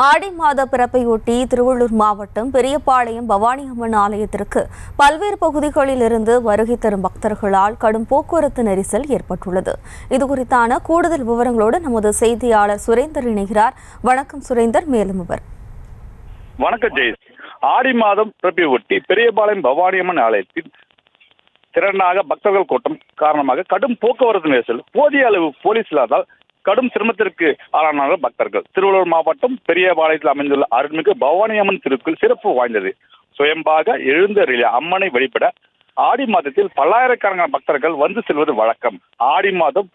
ஆடி மாத பிறப்பையொட்டி திருவள்ளூர் மாவட்டம் பெரியபாளையம் பவானி அம்மன் ஆலயத்திற்கு பல்வேறு பகுதிகளில் இருந்து வருகை தரும் பக்தர்களால் கடும் போக்குவரத்து நெரிசல் ஏற்பட்டுள்ளது. இதுகுறித்தான கூடுதல் விவரங்களோடு நமது செய்தியாளர் சுரேந்தர் இணைகிறார். வணக்கம் சுரேந்தர், மேலும் விவரம். வணக்கம் ஜெயஸ். ஆடி மாதம் பிறப்பையொட்டி பெரியபாளையம் பவானி அம்மன் ஆலயத்தில் திரண்டாக பக்தர்கள் கூட்டம் காரணமாக கடும் போக்குவரத்து நெரிசல், போதிய அளவு போலீஸ் இல்லாதால் கடும் சிரமத்திற்கு ஆளானார்கள் பக்தர்கள். திருவள்ளூர் மாவட்டம் பெரியபாளையத்தில் அமைந்துள்ள அருள்மிகு பவானி அம்மன் திருக்குள் சிறப்பு வாய்ந்தது. சுயம்பாக எழுந்தருளிய அம்மனை வழிபட ஆடி மாதத்தில் பல்லாயிரக்கணக்கான பக்தர்கள் வந்து செல்வது வழக்கம். ஆடி மாதம்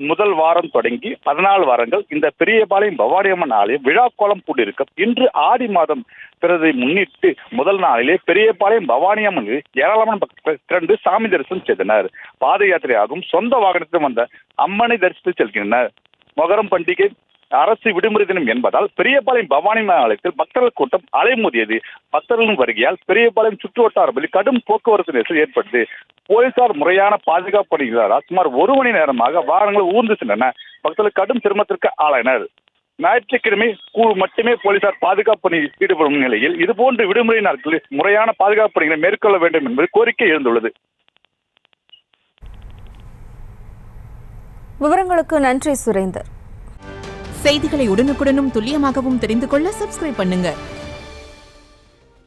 முதல் வாரம் தொடங்கி 14 வாரங்கள் இந்த பெரியபாளையம் பவானி அம்மன் ஆலயம் விழா கோலம் பூண்டிருக்கும். இன்று ஆடி மாதம் பிறதை முன்னிட்டு முதல் நாளிலே பெரியபாளையம் பவானி அம்மனில் ஏராளமான பக்தர்கள் திரண்டு சாமி தரிசனம் செய்தனர். பாத யாத்திரையாகவும் சொந்த வாகனத்தில் வந்த அம்மனை தரிசித்து செல்கின்றனர். மொகரம் பண்டிகை அரசு விடுமுறை தினம் என்பதால் பெரியபாளையம் பவானி ஆலயத்தில் பக்தர்கள் கூட்டம் அலைமோதியது. பக்தர்களின் வருகையால் பெரியபாளையம் சுற்றுவட்டார பகுதியில் கடும் போக்குவரத்து நெரிசல் ஏற்பட்டது. போலீசார் முறையான பாதுகாப்பு பணிகளால் சுமார் 1 மணி நேரமாக வாகனங்கள் ஊர்ந்து சென்றன. பக்தர்கள் கடும் சிரமத்திற்கு ஆளாயினர். ஞாயிற்றுக்கிழமை மட்டுமே போலீசார் பாதுகாப்பு பணியில் ஈடுபடும் நிலையில் இதுபோன்று விடுமுறை நாட்களில் முறையான பாதுகாப்பு பணிகளை மேற்கொள்ள வேண்டும் என்பது கோரிக்கை எழுந்துள்ளது. விவரங்களுக்கு நன்றி சுரேந்தர். செய்திகளை உடனுக்குடனும் துல்லியமாகவும் தெரிந்து கொள்ள சப்ஸ்கிரைப் பண்ணுங்க.